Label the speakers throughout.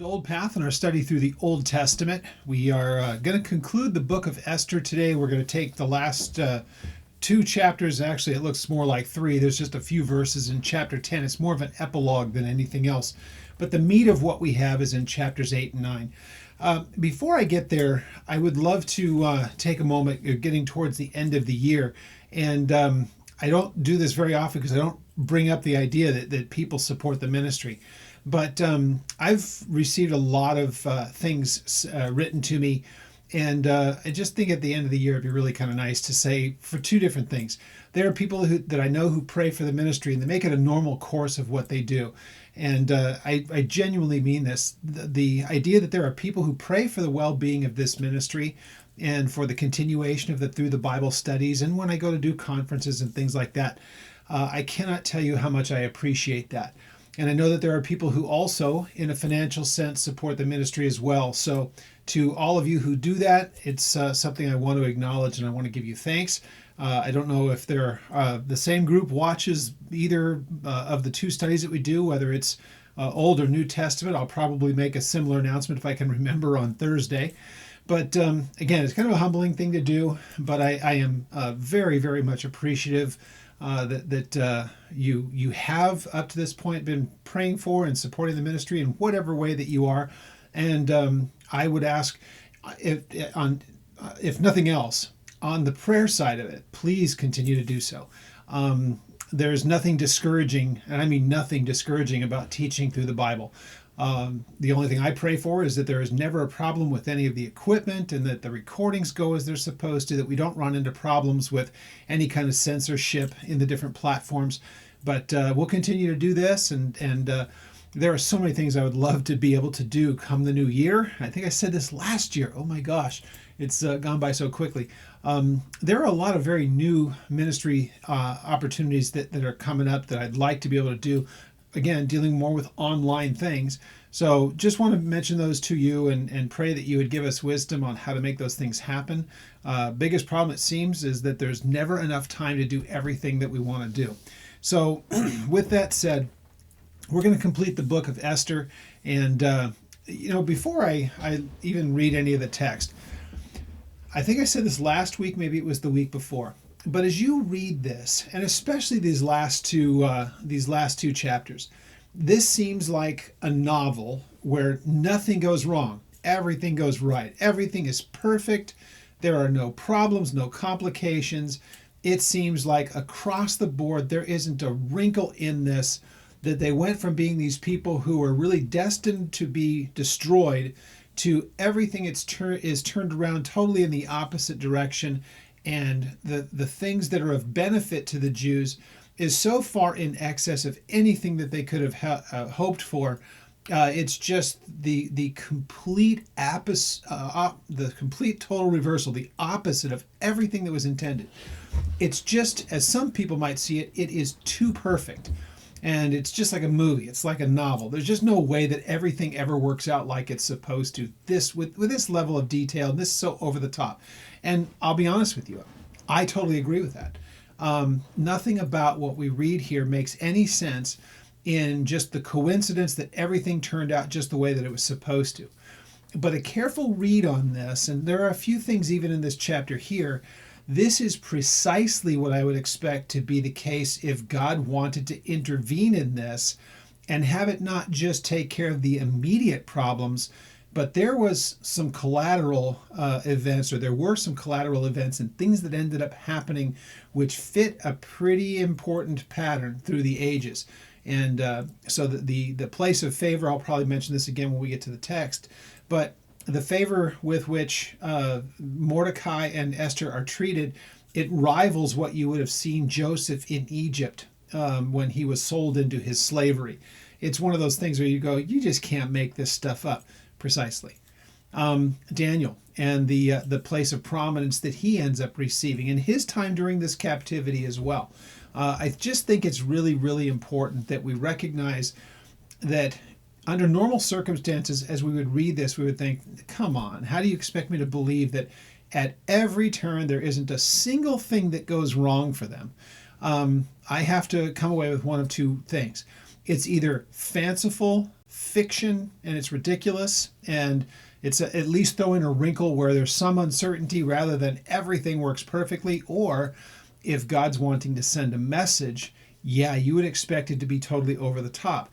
Speaker 1: to Old Path in our study through the Old Testament. We are going to conclude the book of Esther today. We're going to take the last two chapters. Actually, it looks more like three. There's just a few verses in chapter 10. It's more of an epilogue than anything else. But the meat of what we have is in chapters 8 and 9. Before I get there, I would love to take a moment, getting towards the end of the year. And I don't do this very often because I don't bring up the idea that people support the ministry. But I've received a lot of things written to me, and I just think at the end of the year it'd be really kind of nice to say for two different things. There are people that I know who pray for the ministry, and they make it a normal course of what they do. And I genuinely mean this. The idea that there are people who pray for the well-being of this ministry and for the continuation of the Through the Bible studies, and when I go to do conferences and things like that, I cannot tell you how much I appreciate that. And I know that there are people who also, in a financial sense, support the ministry as well. So to all of you who do that, it's something I want to acknowledge, and I want to give you thanks. I don't know if the same group watches either of the two studies that we do, whether it's Old or New Testament. I'll probably make a similar announcement if I can remember on Thursday. But again, it's kind of a humbling thing to do, but I am very, very much appreciative that you have up to this point been praying for and supporting the ministry in whatever way that you are. And I would ask, if nothing else, on the prayer side of it, please continue to do so. There's nothing discouraging, and I mean nothing discouraging, about teaching through the Bible. The only thing I pray for is that there is never a problem with any of the equipment, and that the recordings go as they're supposed to, that we don't run into problems with any kind of censorship in the different platforms. But we'll continue to do this, and there are so many things I would love to be able to do come the new year. I think I said this last year. Oh my gosh, it's gone by so quickly. There are a lot of very new ministry opportunities that are coming up that I'd like to be able to do. Again, dealing more with online things. So just want to mention those to you and pray that you would give us wisdom on how to make those things happen. Biggest problem, it seems, is that there's never enough time to do everything that we want to do. So with that said, we're going to complete the book of Esther. And, before I even read any of the text, I think I said this last week, maybe it was the week before. But as you read this, and especially these last two chapters, this seems like a novel where nothing goes wrong. Everything goes right. Everything is perfect. There are no problems, no complications. It seems like across the board, there isn't a wrinkle in this, that they went from being these people who are really destined to be destroyed to everything is turned around totally in the opposite direction. And the things that are of benefit to the Jews is so far in excess of anything that they could have hoped for. It's just the complete the complete total reversal, the opposite of everything that was intended. It's just, as some people might see it, it is too perfect. And it's just like a movie. It's like a novel. There's just no way that everything ever works out like it's supposed to. With this level of detail, and this is so over the top. And I'll be honest with you, I totally agree with that. Nothing about what we read here makes any sense in just the coincidence that everything turned out just the way that it was supposed to. But a careful read on this, and there are a few things even in this chapter here, this is precisely what I would expect to be the case if God wanted to intervene in this and have it not just take care of the immediate problems, but there was some collateral events, or there were some collateral events and things that ended up happening which fit a pretty important pattern through the ages. And so the place of favor, I'll probably mention this again when we get to the text, but the favor with which Mordecai and Esther are treated, it rivals what you would have seen Joseph in Egypt when he was sold into his slavery. It's one of those things where you go, you just can't make this stuff up. Precisely. Daniel and the place of prominence that he ends up receiving in his time during this captivity as well. I just think it's really, really important that we recognize that under normal circumstances, as we would read this, we would think, come on, how do you expect me to believe that at every turn there isn't a single thing that goes wrong for them? I have to come away with one of two things. It's either fanciful fiction and it's ridiculous, and it's at least throwing a wrinkle where there's some uncertainty rather than everything works perfectly. Or if God's wanting to send a message, yeah, you would expect it to be totally over the top.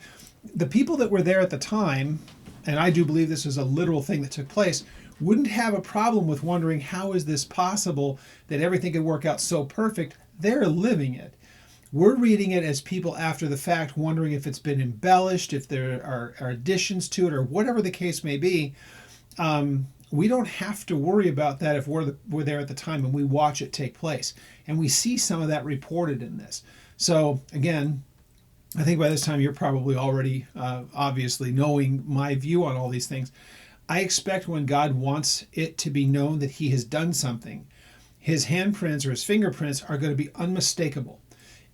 Speaker 1: The people that were there at the time, and I do believe this is a literal thing that took place, wouldn't have a problem with wondering, how is this possible that everything could work out so perfect? They're living it. We're reading it as people after the fact, wondering if it's been embellished, if there are additions to it, or whatever the case may be. We don't have to worry about that if we're there at the time and we watch it take place. And we see some of that reported in this. So again, I think by this time you're probably already obviously knowing my view on all these things. I expect when God wants it to be known that he has done something, his handprints or his fingerprints are going to be unmistakable.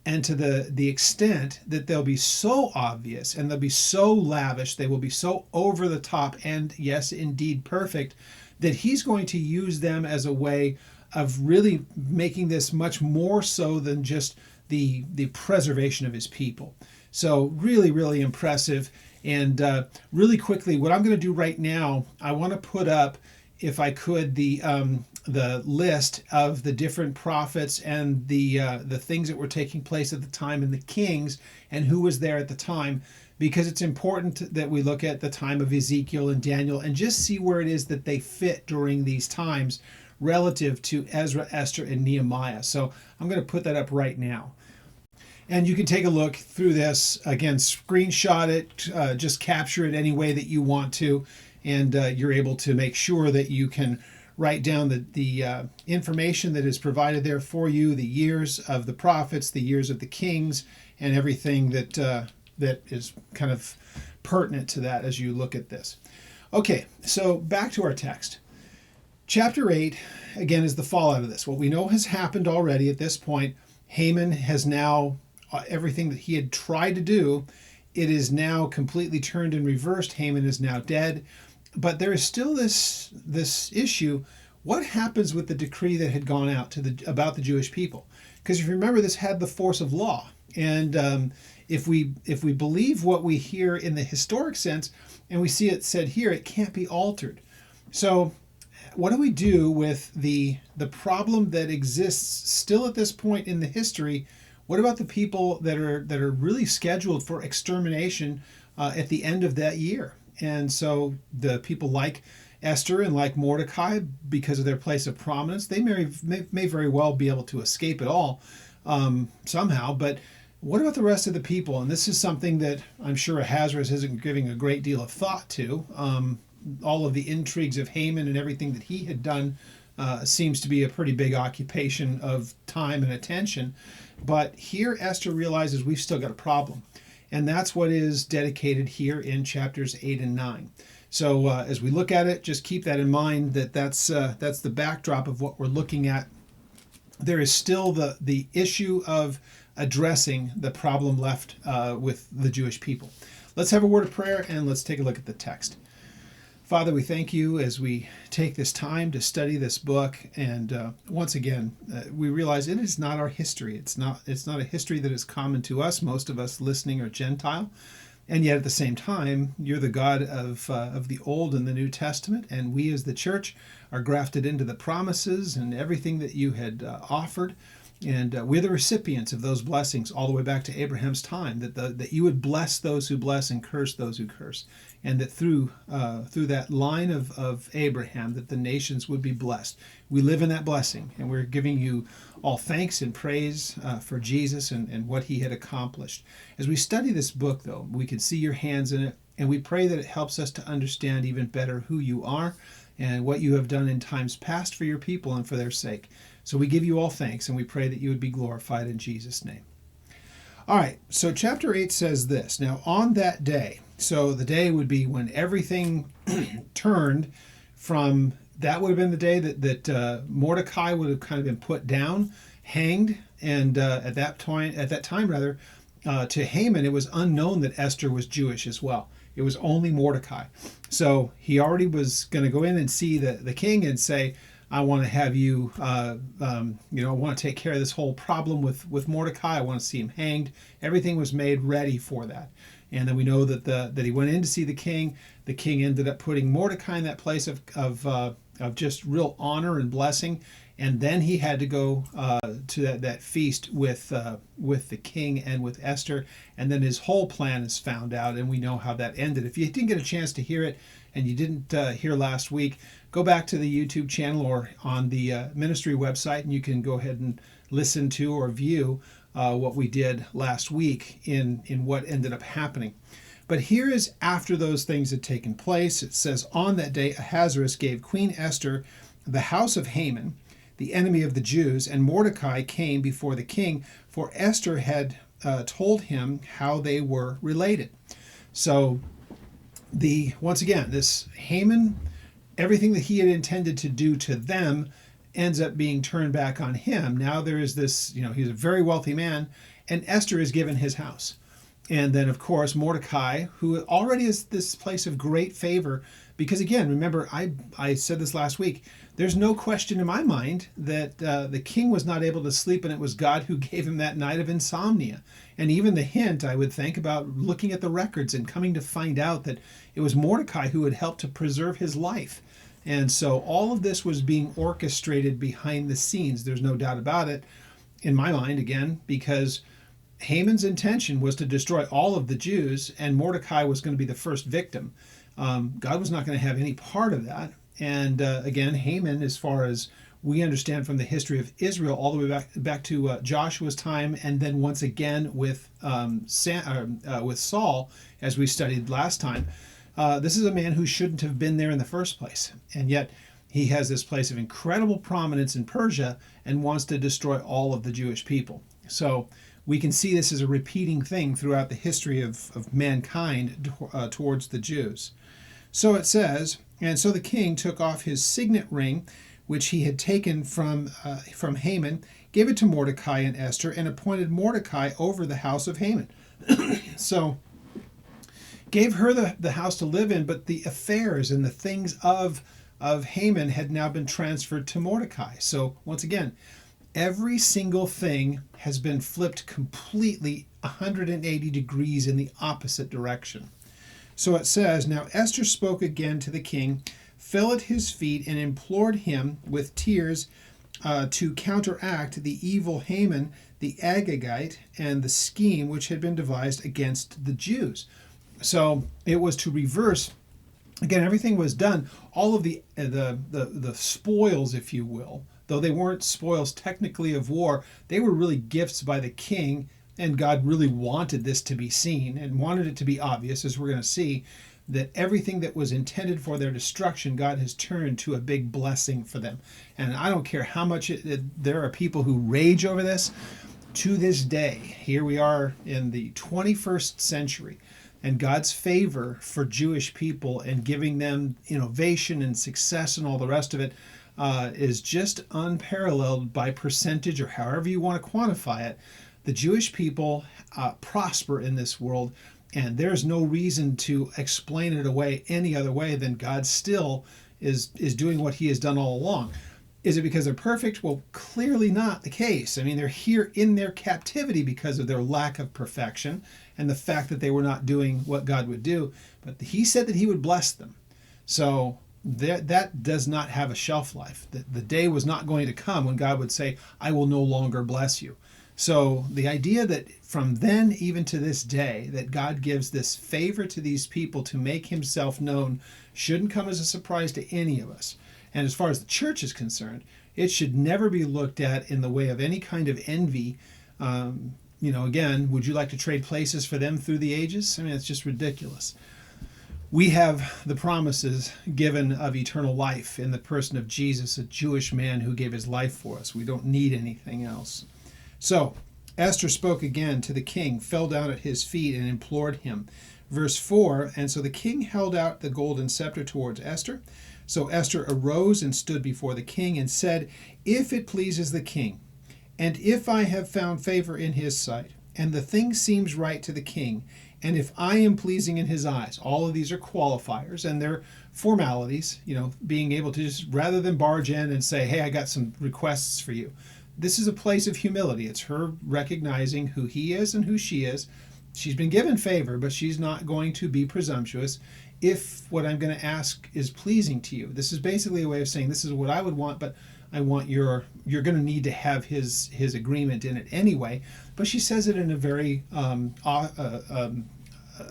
Speaker 1: And to the extent that they'll be so obvious and they'll be so lavish, they will be so over the top and, yes, indeed perfect, that he's going to use them as a way of really making this much more so than just the preservation of his people. So really, really impressive. And really quickly, what I'm going to do right now, I want to put up, if I could, the list of the different prophets and the things that were taking place at the time and the kings and who was there at the time, because it's important that we look at the time of Ezekiel and Daniel and just see where it is that they fit during these times relative to Ezra, Esther, and Nehemiah. So I'm going to put that up right now. And you can take a look through this. Again, screenshot it, just capture it any way that you want to, and you're able to make sure that you can write down the information that is provided there for you, the years of the prophets, the years of the kings, and everything that is kind of pertinent to that as you look at this. Okay, so back to our text. Chapter 8, again, is the fallout of this. What we know has happened already at this point. Haman has now, everything that he had tried to do, it is now completely turned and reversed. Haman is now dead. But there is still this issue. What happens with the decree that had gone out about the Jewish people? Because if you remember, this had the force of law. And if we believe what we hear in the historic sense, and we see it said here, it can't be altered. So what do we do with the problem that exists still at this point in the history? What about the people that are really scheduled for extermination at the end of that year? And so the people like Esther and like Mordecai, because of their place of prominence, they may very well be able to escape it all somehow. But what about the rest of the people? And this is something that I'm sure Ahasuerus isn't giving a great deal of thought to. All of the intrigues of Haman and everything that he had done seems to be a pretty big occupation of time and attention. But here Esther realizes we've still got a problem. And that's what is dedicated here in chapters 8 and 9. So as we look at it, just keep that in mind, that's the backdrop of what we're looking at. There is still the issue of addressing the problem left with the Jewish people. Let's have a word of prayer and let's take a look at the text. Father, we thank you as we take this time to study this book, and once again, we realize it is not our history. It's not a history that is common to us. Most of us listening are Gentile, and yet at the same time, you're the God of the Old and the New Testament, and we as the church are grafted into the promises and everything that you had offered. And we're the recipients of those blessings all the way back to Abraham's time, that you would bless those who bless and curse those who curse. And that through that line of Abraham, that the nations would be blessed. We live in that blessing, and we're giving you all thanks and praise for Jesus and what he had accomplished. As we study this book, though, we can see your hands in it, and we pray that it helps us to understand even better who you are and what you have done in times past for your people and for their sake. So we give you all thanks, and we pray that you would be glorified in Jesus' name. All right, so chapter 8 says this. Now, on that day, so the day would be when everything turned from, that would have been the day that Mordecai would have kind of been put down, hanged, and at that time, to Haman, it was unknown that Esther was Jewish as well. It was only Mordecai. So he already was going to go in and see the king and say, I want to have you, I want to take care of this whole problem with Mordecai. I want to see him hanged. Everything was made ready for that. And then we know that he went in to see the king. The king ended up putting Mordecai in that place of just real honor and blessing. And then he had to go to that feast with the king and with Esther. And then his whole plan is found out, and we know how that ended. If you didn't get a chance to hear it, and you didn't hear last week, go back to the YouTube channel or on the ministry website, and you can go ahead and listen to or view what we did last week in what ended up happening. But here is after those things had taken place. It says, on that day Ahasuerus gave Queen Esther the house of Haman, the enemy of the Jews, and Mordecai came before the king, for Esther had told him how they were related. So once again, this Haman, everything that he had intended to do to them ends up being turned back on him. Now there is this, he's a very wealthy man, and Esther is given his house. And then, of course, Mordecai, who already is this place of great favor, because again, remember, I said this last week, there's no question in my mind that the king was not able to sleep, and it was God who gave him that night of insomnia. And even the hint, I would think, about looking at the records and coming to find out that it was Mordecai who had helped to preserve his life. And so all of this was being orchestrated behind the scenes. There's no doubt about it, in my mind, again, because Haman's intention was to destroy all of the Jews, and Mordecai was going to be the first victim. God was not going to have any part of that. And again, Haman, as far as we understand from the history of Israel, all the way back to Joshua's time, and then once again with Saul, as we studied last time, this is a man who shouldn't have been there in the first place. And yet he has this place of incredible prominence in Persia and wants to destroy all of the Jewish people. So we can see this as a repeating thing throughout the history of mankind towards the Jews. So it says, and so the king took off his signet ring, which he had taken from Haman, gave it to Mordecai and Esther, and appointed Mordecai over the house of Haman. So gave her the house to live in, but the affairs and the things of Haman had now been transferred to Mordecai. So once again, every single thing has been flipped completely 180 degrees in the opposite direction. So it says, now Esther spoke again to the king, fell at his feet, and implored him with tears to counteract the evil Haman the Agagite and the scheme which had been devised against the Jews. So it was to reverse. Again, everything was done. All of the spoils, if you will, though they weren't spoils technically of war, they were really gifts by the king, and God really wanted this to be seen and wanted it to be obvious, as we're going to see, that everything that was intended for their destruction, God has turned to a big blessing for them. And I don't care how much there are people who rage over this. To this day, here we are in the 21st century, and God's favor for Jewish people and giving them innovation and success and all the rest of it is just unparalleled by percentage, or however you want to quantify it. The Jewish people prosper in this world, and there's no reason to explain it away any other way than God still is doing what he has done all along. Is it because they're perfect? Well, clearly not the case. I mean, they're here in their captivity because of their lack of perfection and the fact that they were not doing what God would do. But he said that he would bless them. So that does not have a shelf life. The day was not going to come when God would say, I will no longer bless you. So the idea that from then even to this day that God gives this favor to these people to make himself known shouldn't come as a surprise to any of us. And as far as the church is concerned, it should never be looked at in the way of any kind of envy. Again, would you like to trade places for them through the ages? I mean, it's just ridiculous. We have the promises given of eternal life in the person of Jesus, a Jewish man who gave his life for us. We don't need anything else. So Esther spoke again to the king, fell down at his feet, and implored him. Verse 4, and so the king held out the golden scepter towards Esther. So Esther arose and stood before the king and said, if it pleases the king, and if I have found favor in his sight, and the thing seems right to the king, and if I am pleasing in his eyes. All of these are qualifiers, and they're formalities, being able to just, rather than barge in and say, hey, I got some requests for you. This is a place of humility. It's her recognizing who he is and who she is. She's been given favor, but she's not going to be presumptuous if what I'm going to ask is pleasing to you. This is basically a way of saying, this is what I would want, but I want you're going to need to have his agreement in it anyway. But she says it in a very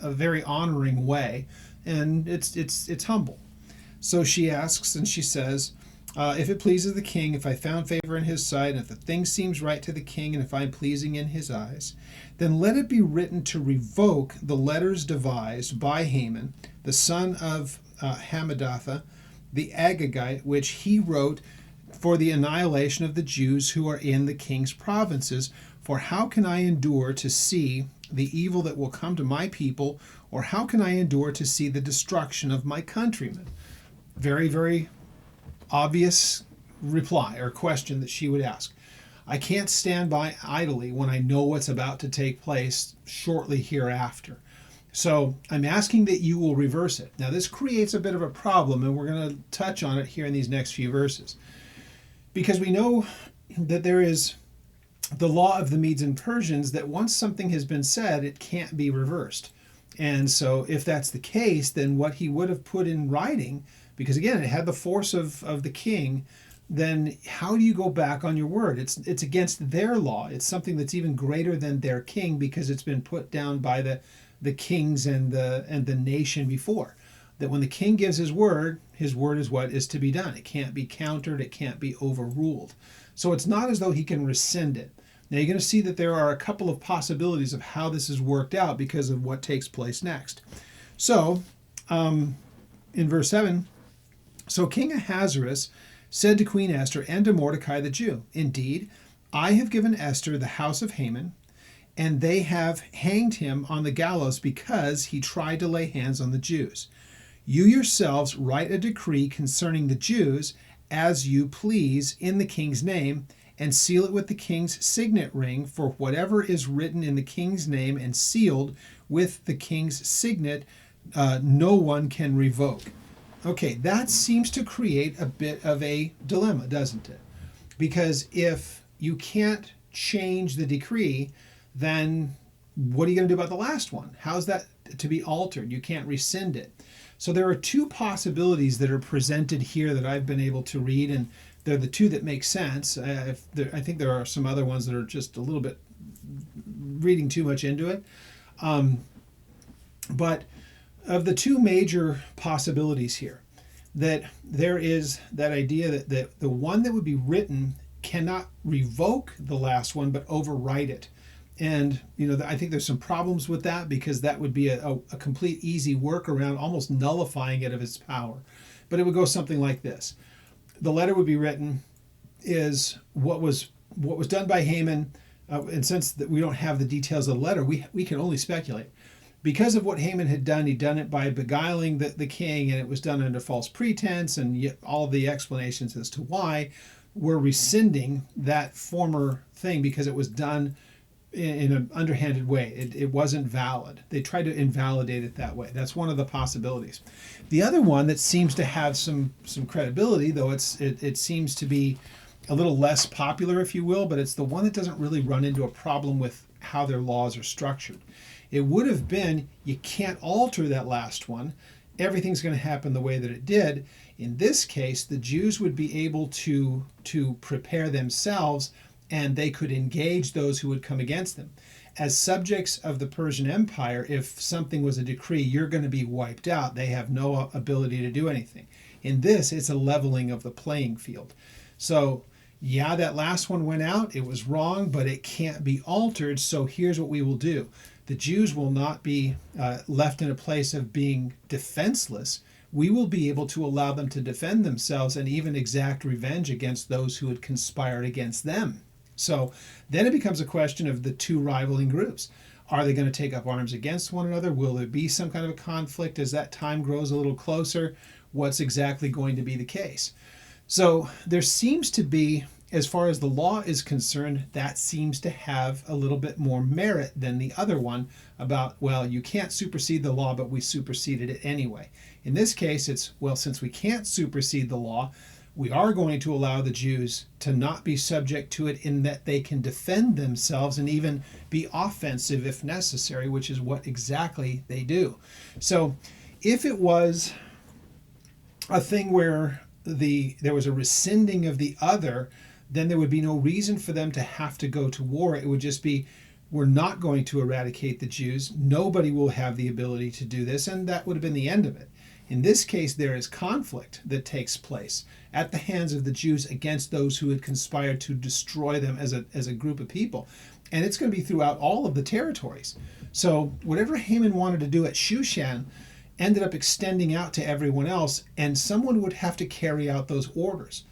Speaker 1: very honoring way, and it's humble. So she asks and she says, if it pleases the king, if I found favor in his sight, and if the thing seems right to the king, and if I'm pleasing in his eyes, then let it be written to revoke the letters devised by Haman, the son of Hammedatha, the Agagite, which he wrote for the annihilation of the Jews who are in the king's provinces. For how can I endure to see the evil that will come to my people, or how can I endure to see the destruction of my countrymen? Very, very obvious reply or question that she would ask. I can't stand by idly when I know what's about to take place shortly hereafter. So I'm asking that you will reverse it. Now this creates a bit of a problem, and we're going to touch on it here in these next few verses. Because we know that there is the law of the Medes and Persians that once something has been said, it can't be reversed. And so if that's the case, then what he would have put in writing, because again, it had the force of the king, then how do you go back on your word? It's against their law. It's something that's even greater than their king, because it's been put down by the kings and the nation before. That when the king gives his word is what is to be done. It can't be countered. It can't be overruled. So it's not as though he can rescind it. Now you're going to see that there are a couple of possibilities of how this is worked out because of what takes place next. So in verse 7, so King Ahasuerus said to Queen Esther and to Mordecai the Jew, indeed, I have given Esther the house of Haman, and they have hanged him on the gallows because he tried to lay hands on the Jews. You yourselves write a decree concerning the Jews as you please in the king's name, and seal it with the king's signet ring, for whatever is written in the king's name and sealed with the king's signet, no one can revoke. Okay, that seems to create a bit of a dilemma, doesn't it? Because if you can't change the decree, then what are you going to do about the last one? How's that to be altered? You can't rescind it. So there are two possibilities that are presented here that I've been able to read, and they're the two that make sense. I think there are some other ones that are just a little bit reading too much into it. But of the two major possibilities here, that there is that idea that the one that would be written cannot revoke the last one, but overwrite it. And, I think there's some problems with that, because that would be a complete easy workaround, almost nullifying it of its power. But it would go something like this. The letter would be written is what was done by Haman, and since that we don't have the details of the letter, we can only speculate. Because of what Haman had done, he'd done it by beguiling the king, and it was done under false pretense, and yet all the explanations as to why were rescinding that former thing because it was done in an underhanded way. It wasn't valid. They tried to invalidate it that way. That's one of the possibilities. The other one that seems to have some credibility, though it seems to be a little less popular, if you will, but it's the one that doesn't really run into a problem with how their laws are structured. It would have been, you can't alter that last one. Everything's going to happen the way that it did. In this case, the Jews would be able to prepare themselves, and they could engage those who would come against them. As subjects of the Persian Empire, if something was a decree, you're going to be wiped out. They have no ability to do anything. In this, it's a leveling of the playing field. So, yeah, that last one went out. It was wrong, but it can't be altered. So here's what we will do. The Jews will not be left in a place of being defenseless. We will be able to allow them to defend themselves and even exact revenge against those who had conspired against them. So then it becomes a question of the two rivaling groups. Are they going to take up arms against one another? Will there be some kind of a conflict as that time grows a little closer? What's exactly going to be the case? So there seems to be as far as the law is concerned, that seems to have a little bit more merit than the other one about, well, you can't supersede the law, but we superseded it anyway. In this case, it's, well, since we can't supersede the law, we are going to allow the Jews to not be subject to it in that they can defend themselves and even be offensive if necessary, which is what exactly they do. So if it was a thing where there was a rescinding of the other, then there would be no reason for them to have to go to war. It would just be, we're not going to eradicate the Jews. Nobody will have the ability to do this, and that would have been the end of it. In this case, there is conflict that takes place at the hands of the Jews against those who had conspired to destroy them as a group of people. And it's going to be throughout all of the territories. So whatever Haman wanted to do at Shushan ended up extending out to everyone else, and someone would have to carry out those orders.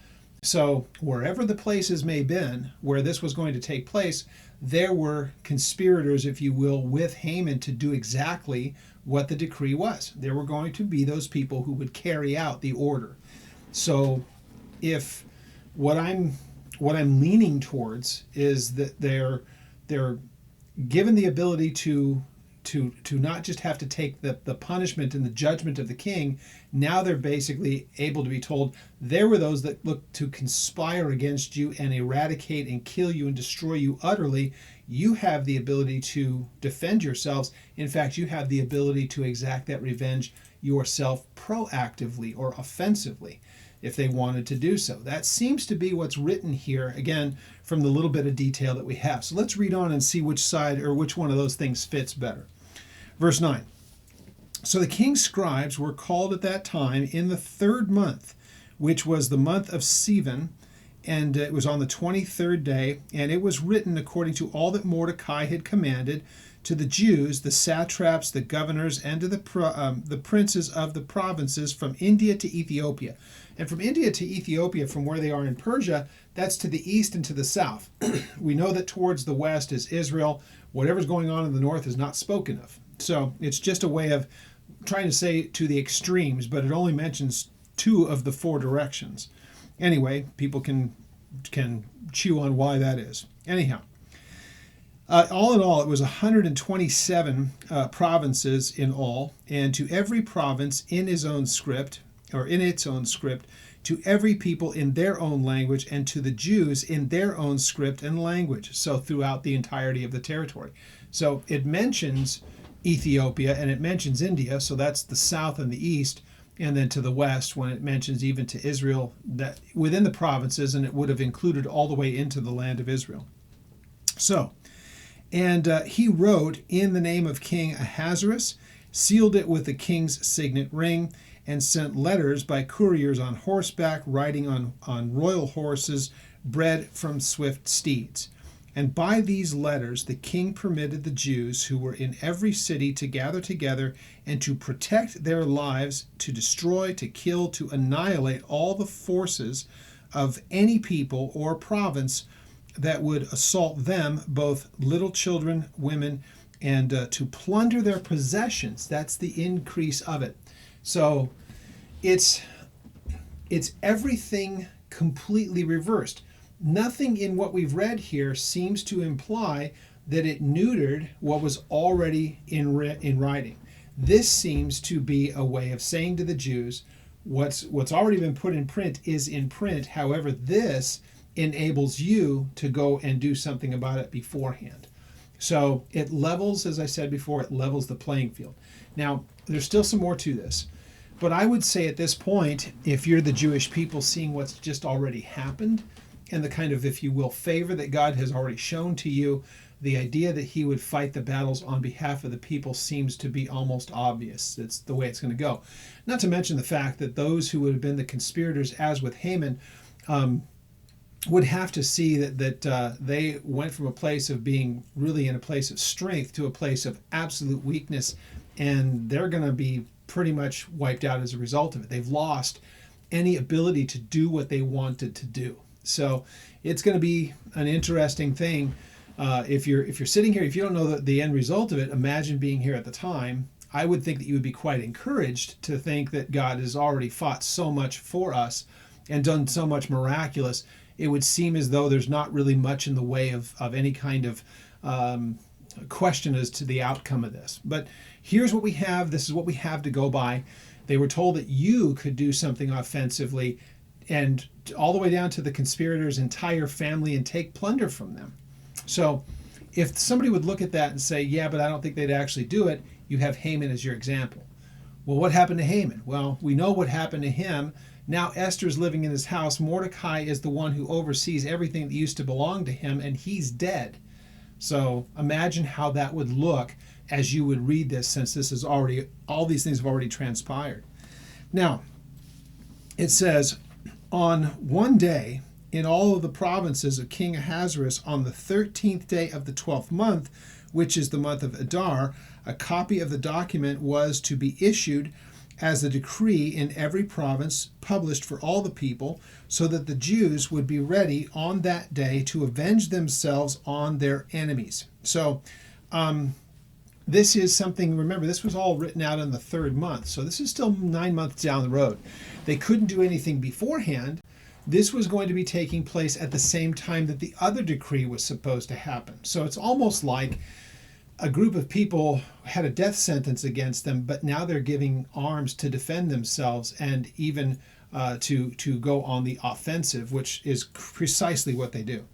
Speaker 1: So wherever the places may have been where this was going to take place, there were conspirators, if you will, with Haman to do exactly what the decree was. There were going to be those people who would carry out the order. So if what I'm leaning towards is that they're given the ability to not just have to take the punishment and the judgment of the king, now they're basically able to be told, there were those that looked to conspire against you and eradicate and kill you and destroy you utterly. You have the ability to defend yourselves. In fact, you have the ability to exact that revenge yourself proactively or offensively if they wanted to do so. That seems to be what's written here, again, from the little bit of detail that we have. So let's read on and see which side or which one of those things fits better. Verse 9. So the king's scribes were called at that time in the 3rd month, which was the month of Sivan, and it was on the 23rd day, and it was written according to all that Mordecai had commanded to the Jews, the satraps, the governors, and to the princes of the provinces from India to Ethiopia. And from India to Ethiopia, from where they are in Persia, that's to the east and to the south. We know that towards the west is Israel. Whatever's going on in the north is not spoken of. So it's just a way of trying to say to the extremes, but it only mentions 2 of the 4 directions. Anyway, people can chew on why that is. Anyhow, all in all, it was 127 provinces in all, and to every province in his own script, or in its own script, to every people in their own language, and to the Jews in their own script and language. So throughout the entirety of the territory. So it mentions Ethiopia and it mentions India, so that's the south and the east, and then to the west when it mentions even to Israel, that within the provinces, and it would have included all the way into the land of Israel. So, and he wrote in the name of King Ahasuerus, sealed it with the king's signet ring, and sent letters by couriers on horseback, riding on royal horses, bred from swift steeds. And by these letters the king permitted the Jews who were in every city to gather together and to protect their lives, to destroy, to kill, to annihilate all the forces of any people or province that would assault them, both little children, women, and to plunder their possessions. That's the increase of it. So it's everything completely reversed. Nothing in what we've read here seems to imply that it neutered what was already in writing. This seems to be a way of saying to the Jews, what's already been put in print is in print. However, this enables you to go and do something about it beforehand. So it levels, as I said before, it levels the playing field. Now, there's still some more to this. But I would say at this point, if you're the Jewish people seeing what's just already happened, and the kind of, if you will, favor that God has already shown to you, the idea that he would fight the battles on behalf of the people seems to be almost obvious. It's the way it's going to go. Not to mention the fact that those who would have been the conspirators, as with Haman, would have to see that they went from a place of being really in a place of strength to a place of absolute weakness, and they're going to be pretty much wiped out as a result of it. They've lost any ability to do what they wanted to do. So it's going to be an interesting thing. If you're sitting here, if you don't know the end result of it, imagine being here at the time. I would think that you would be quite encouraged to think that God has already fought so much for us and done so much miraculous. it would seem as though there's not really much in the way of any kind of question as to the outcome of this. But here's what we have. This is what we have to go by. They were told that you could do something offensively, and all the way down to the conspirators' entire family, and take plunder from them. So if somebody would look at that and say, yeah, but I don't think they'd actually do it, you have Haman as your example. Well, what happened to Haman? Well, we know what happened to him. Now Esther's living in his house. Mordecai is the one who oversees everything that used to belong to him, and he's dead. So imagine how that would look as you would read this, since this is already, all these things have already transpired. Now, it says, on one day in all of the provinces of King Ahasuerus, on the 13th day of the 12th month, which is the month of Adar, a copy of the document was to be issued as a decree in every province, published for all the people, so that the Jews would be ready on that day to avenge themselves on their enemies. So this is something, remember, this was all written out in the 3rd month, so this is still 9 months down the road. They couldn't do anything beforehand. This was going to be taking place at the same time that the other decree was supposed to happen. So it's almost like a group of people had a death sentence against them, but now they're giving arms to defend themselves, and even to go on the offensive, which is precisely what they do.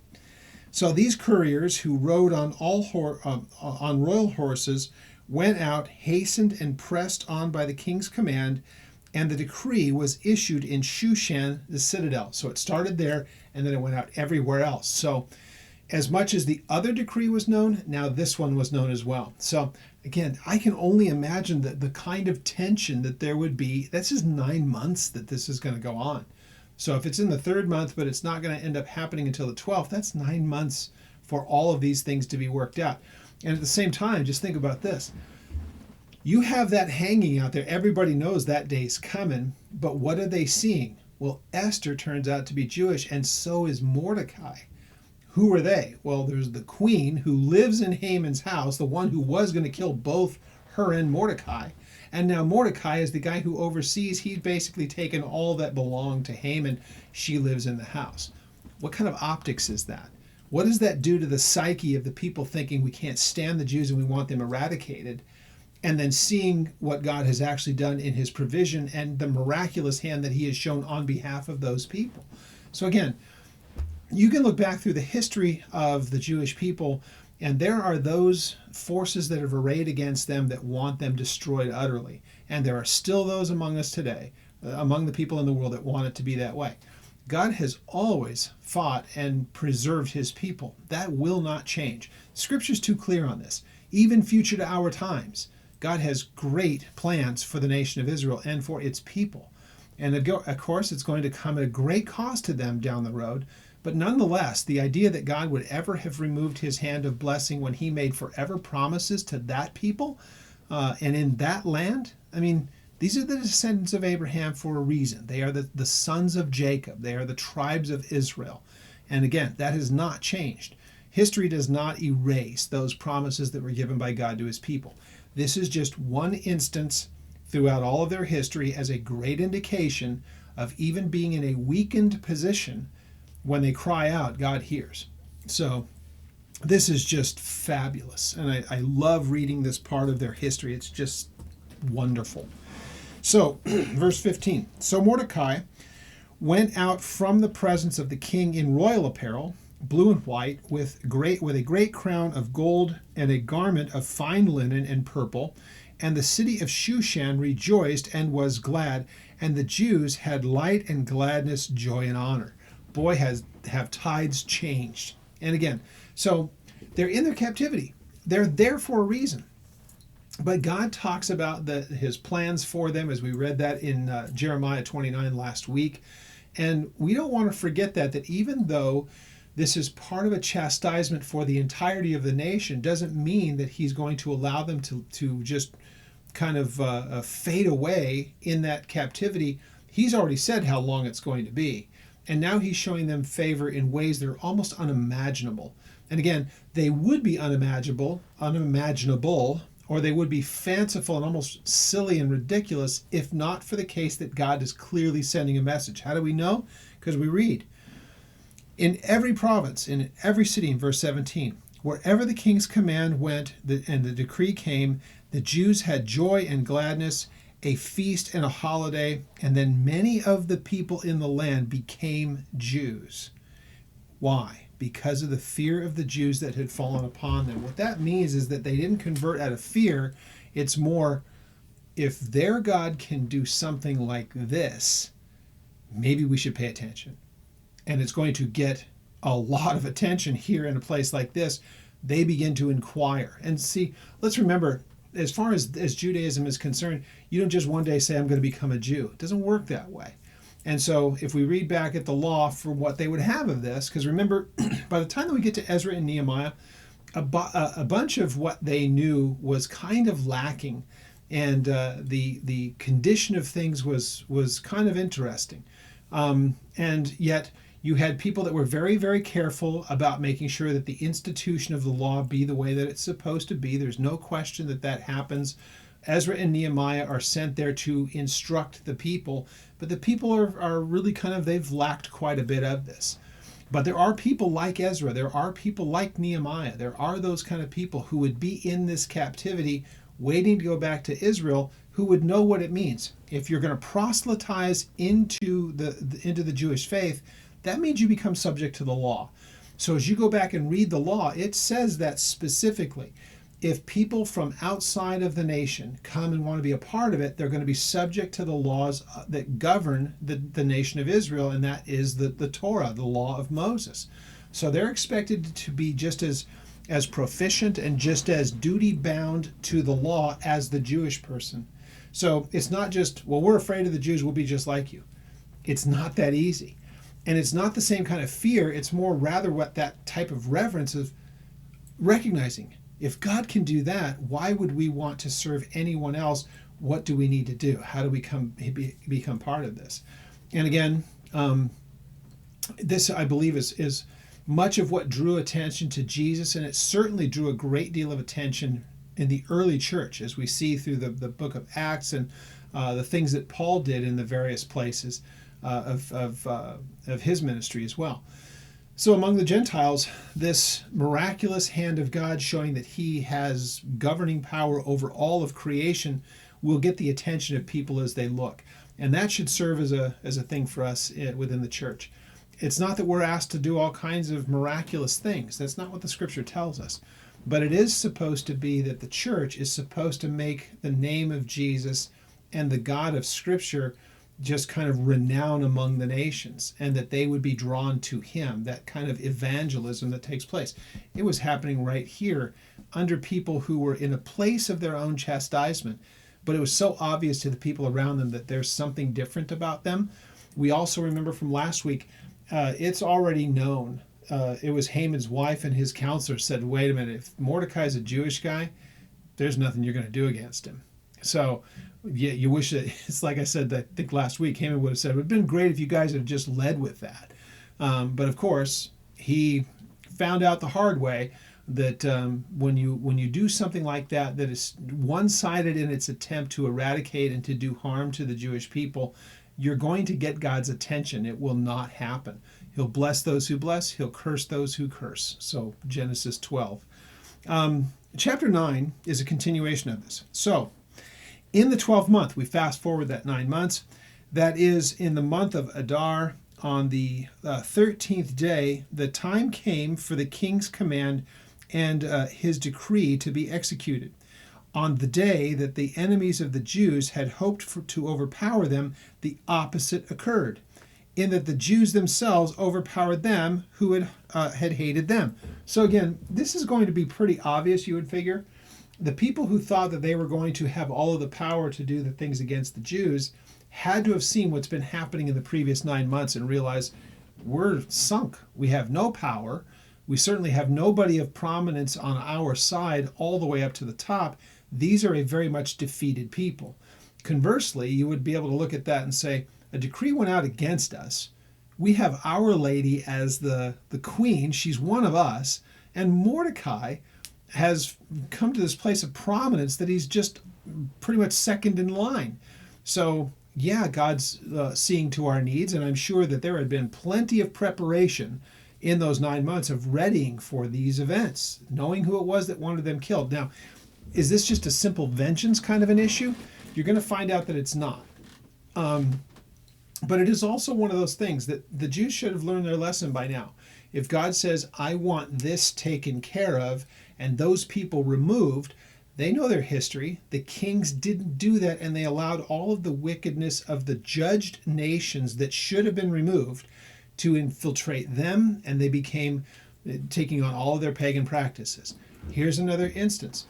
Speaker 1: So these couriers, who rode on on royal horses, went out, hastened and pressed on by the king's command, and the decree was issued in Shushan, the citadel. So it started there, and then it went out everywhere else. So as much as the other decree was known, now this one was known as well. So again, I can only imagine the kind of tension that there would be. This is 9 months that this is going to go on. So if it's in the 3rd month, but it's not going to end up happening until the 12th, that's 9 months for all of these things to be worked out. And at the same time, just think about this. You have that hanging out there. Everybody knows that day's coming, but what are they seeing? Well, Esther turns out to be Jewish, and so is Mordecai. Who are they? Well, there's the queen who lives in Haman's house, the one who was going to kill both her and Mordecai. And now Mordecai is the guy who oversees. He's basically taken all that belonged to Haman. She lives in the house. What kind of optics is that? What does that do to the psyche of the people thinking we can't stand the Jews and we want them eradicated? And then seeing what God has actually done in his provision and the miraculous hand that he has shown on behalf of those people. So again, you can look back through the history of the Jewish people, and there are those forces that have arrayed against them that want them destroyed utterly. And there are still those among us today, among the people in the world, that want it to be that way. God has always fought and preserved his people. That will not change. Scripture's too clear on this. Even future to our times, God has great plans for the nation of Israel and for its people. And of course, it's going to come at a great cost to them down the road. But nonetheless, the idea that God would ever have removed his hand of blessing when he made forever promises to that people and in that land, I mean, these are the descendants of Abraham for a reason. They are the sons of Jacob. They are the tribes of Israel. And again, that has not changed. History does not erase those promises that were given by God to his people. This is just one instance throughout all of their history as a great indication of even being in a weakened position. When they cry out, God hears. So this is just fabulous. And I love reading this part of their history. It's just wonderful. So verse 15. So Mordecai went out from the presence of the king in royal apparel, blue and white, with a great crown of gold and a garment of fine linen and purple. And the city of Shushan rejoiced and was glad. And the Jews had light and gladness, joy and honor. Boy, have tides changed. And again, so they're in their captivity. They're there for a reason. But God talks about his plans for them, as we read that in Jeremiah 29 last week. And we don't want to forget that even though this is part of a chastisement for the entirety of the nation, doesn't mean that he's going to allow them to just kind of fade away in that captivity. He's already said how long it's going to be. And now he's showing them favor in ways that are almost unimaginable. And again, they would be unimaginable, or they would be fanciful and almost silly and ridiculous if not for the case that God is clearly sending a message. How do we know? Because we read. In every province, in every city, in verse 17, wherever the king's command went and the decree came, the Jews had joy and gladness, a feast and a holiday, and then many of the people in the land became Jews. Why? Because of the fear of the Jews that had fallen upon them. What that means is that they didn't convert out of fear. It's more, if their God can do something like this, maybe we should pay attention. And it's going to get a lot of attention here in a place like this. They begin to inquire. And see, let's remember, as far as Judaism is concerned, you don't just one day say, I'm going to become a Jew. It doesn't work that way. And so if we read back at the law for what they would have of this, because remember, by the time that we get to Ezra and Nehemiah, a bunch of what they knew was kind of lacking. And the condition of things was kind of interesting. And yet you had people that were very, very careful about making sure that the institution of the law be the way that it's supposed to be. There's no question that that happens. Ezra and Nehemiah are sent there to instruct the people, but the people are really they've lacked quite a bit of this. But there are people like Ezra, there are people like Nehemiah, there are those kind of people who would be in this captivity waiting to go back to Israel, who would know what it means. If you're going to proselytize into the Jewish faith, that means you become subject to the law. So as you go back and read the law, it says that specifically. If people from outside of the nation come and want to be a part of it, they're going to be subject to the laws that govern the nation of Israel, and that is the Torah, the law of Moses. So they're expected to be just as proficient and just as duty-bound to the law as the Jewish person. So it's not just, well, we're afraid of the Jews, we'll be just like you. It's not that easy. And it's not the same kind of fear. It's more rather what that type of reverence of recognizing, if God can do that, why would we want to serve anyone else? What do we need to do? How do we become part of this? And again, this I believe is much of what drew attention to Jesus, and it certainly drew a great deal of attention in the early church, as we see through the book of Acts and the things that Paul did in the various places of his ministry as well. So among the Gentiles, this miraculous hand of God showing that he has governing power over all of creation will get the attention of people as they look. And that should serve as a thing for us within the church. It's not that we're asked to do all kinds of miraculous things. That's not what the scripture tells us. But it is supposed to be that the church is supposed to make the name of Jesus and the God of scripture just kind of renown among the nations, and that they would be drawn to him, that kind of evangelism that takes place. It was happening right here under people who were in a place of their own chastisement, but it was so obvious to the people around them that there's something different about them. We also remember from last week, it's already known. It was Haman's wife and his counselor said, wait a minute, if Mordecai's a Jewish guy, there's nothing you're going to do against him. So yeah, you wish that, it's like I said, I think last week, Haman would have said, it would have been great if you guys had just led with that. But of course, he found out the hard way that when you do something like that, that is one-sided in its attempt to eradicate and to do harm to the Jewish people, you're going to get God's attention. It will not happen. He'll bless those who bless. He'll curse those who curse. So Genesis 12. Chapter 9 is a continuation of this. So in the 12th month, we fast forward that 9 months. That is in the month of Adar, on the 13th day, the time came for the king's command and his decree to be executed. On the day that the enemies of the Jews had hoped to overpower them, the opposite occurred, in that the Jews themselves overpowered them who had hated them. So again, this is going to be pretty obvious, you would figure. The people who thought that they were going to have all of the power to do the things against the Jews had to have seen what's been happening in the previous 9 months and realized we're sunk. We have no power. We certainly have nobody of prominence on our side all the way up to the top. These are a very much defeated people. Conversely, you would be able to look at that and say, a decree went out against us. We have Our Lady as the queen. She's one of us. And Mordecai has come to this place of prominence that he's just pretty much second in line. So yeah, God's seeing to our needs, and I'm sure that there had been plenty of preparation in those 9 months of readying for these events, knowing who it was that wanted them killed. Now, is this just a simple vengeance kind of an issue? You're going to find out that it's not. But it is also one of those things that the Jews should have learned their lesson by now. If God says, I want this taken care of and those people removed, they know their history. The kings didn't do that, and they allowed all of the wickedness of the judged nations that should have been removed to infiltrate them, and they became taking on all of their pagan practices. Here's another instance.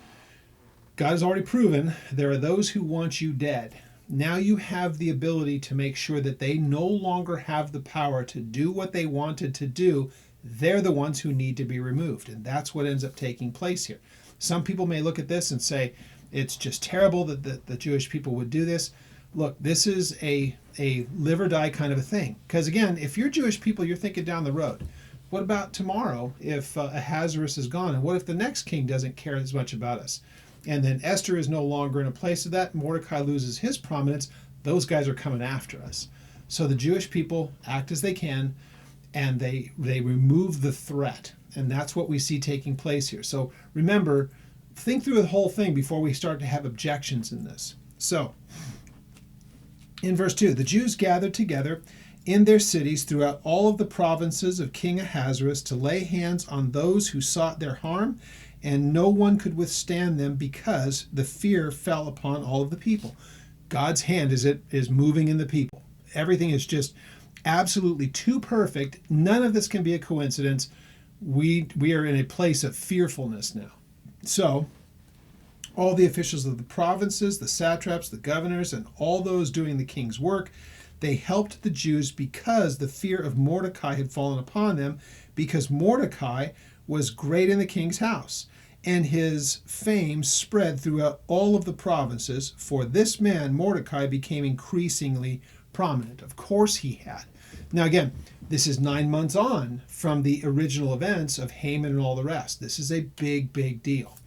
Speaker 1: God has already proven there are those who want you dead. Now you have the ability to make sure that they no longer have the power to do what they wanted to do. They're the ones who need to be removed. And that's what ends up taking place here. Some people may look at this and say, it's just terrible that the Jewish people would do this. Look, this is a live or die kind of a thing. Because again, if you're Jewish people, you're thinking down the road. What about tomorrow if Ahasuerus is gone? And what if the next king doesn't care as much about us? And then Esther is no longer in a place of that. Mordecai loses his prominence. Those guys are coming after us. So the Jewish people act as they can, and they remove the threat. And that's what we see taking place here. So remember, think through the whole thing before we start to have objections in this. So in verse 2, the Jews gathered together in their cities throughout all of the provinces of King Ahasuerus to lay hands on those who sought their harm, and no one could withstand them because the fear fell upon all of the people. God's hand is moving in the people. Everything is just absolutely too perfect. None of this can be a coincidence. We are in a place of fearfulness now. So all the officials of the provinces, the satraps, the governors, and all those doing the king's work, they helped the Jews because the fear of Mordecai had fallen upon them, because Mordecai was great in the king's house, and his fame spread throughout all of the provinces. For this man, Mordecai, became increasingly prominent. Of course he had. Now again, this is 9 months on from the original events of Haman and all the rest. This is a big, big deal.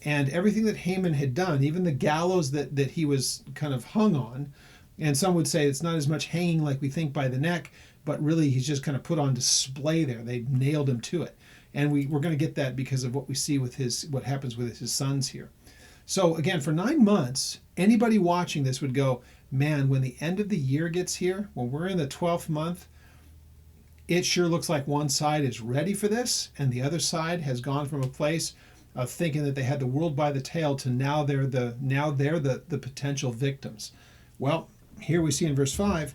Speaker 1: And everything that Haman had done, even the gallows that he was kind of hung on, and some would say it's not as much hanging like we think by the neck, but really he's just kind of put on display there. They nailed him to it. And we're going to get that because of what we see with what happens with his sons here. So again, for 9 months, anybody watching this would go, man, when the end of the year gets here, when we're in the 12th month, it sure looks like one side is ready for this, and the other side has gone from a place of thinking that they had the world by the tail to now they're the potential victims. Well, here we see in verse 5,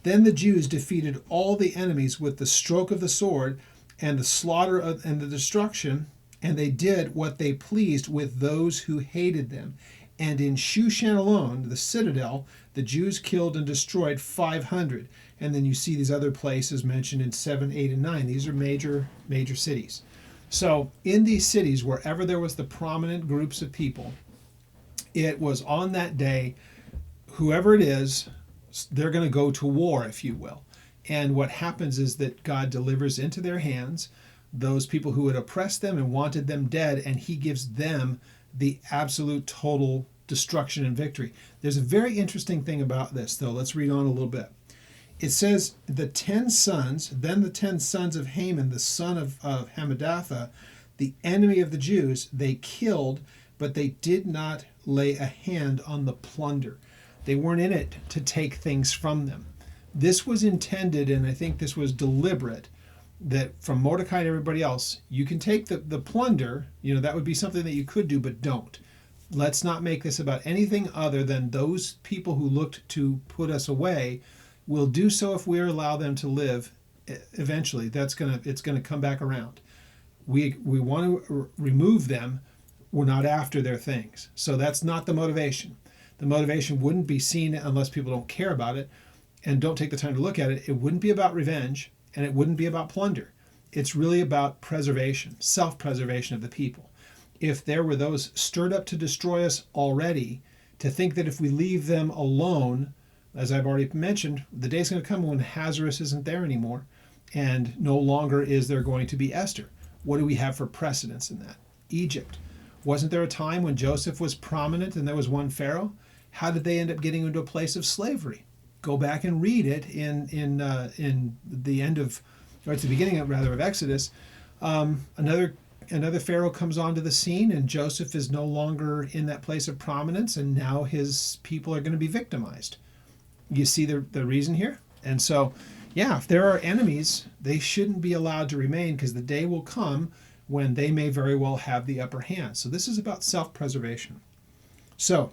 Speaker 1: then the Jews defeated all the enemies with the stroke of the sword and the slaughter and the destruction, and they did what they pleased with those who hated them. And in Shushan alone, the citadel, the Jews killed and destroyed 500. And then you see these other places mentioned in 7, 8, and 9. These are major cities. So in these cities, wherever there was the prominent groups of people, it was on that day, whoever it is, they're going to go to war, if you will. And what happens is that God delivers into their hands those people who had oppressed them and wanted them dead, and he gives them the absolute total destruction and victory. There's a very interesting thing about this, though. Let's read on a little bit. It says, then the 10 sons of Haman, the son of Hammedatha, the enemy of the Jews, they killed, but they did not lay a hand on the plunder. They weren't in it to take things from them. This was intended, and I think this was deliberate, that from Mordecai and everybody else, you can take the plunder, that would be something that you could do, but don't. Let's not make this about anything other than those people who looked to put us away will do so if we allow them to live. Eventually, it's going to come back around. We want to remove them. We're not after their things. So that's not the motivation. The motivation wouldn't be seen unless people don't care about it and don't take the time to look at it. It wouldn't be about revenge, and it wouldn't be about plunder. It's really about preservation, self-preservation of the people. If there were those stirred up to destroy us already, to think that if we leave them alone, as I've already mentioned, the day's going to come when Ahasuerus isn't there anymore, and no longer is there going to be Esther. What do we have for precedence in that? Egypt. Wasn't there a time when Joseph was prominent and there was one Pharaoh? How did they end up getting into a place of slavery? Go back and read it in the end of or at the beginning of Exodus, another Pharaoh comes onto the scene, and Joseph is no longer in that place of prominence, and now his people are going to be victimized. You see the reason here? And so, yeah, if there are enemies, they shouldn't be allowed to remain, because the day will come when they may very well have the upper hand. So this is about self-preservation. So,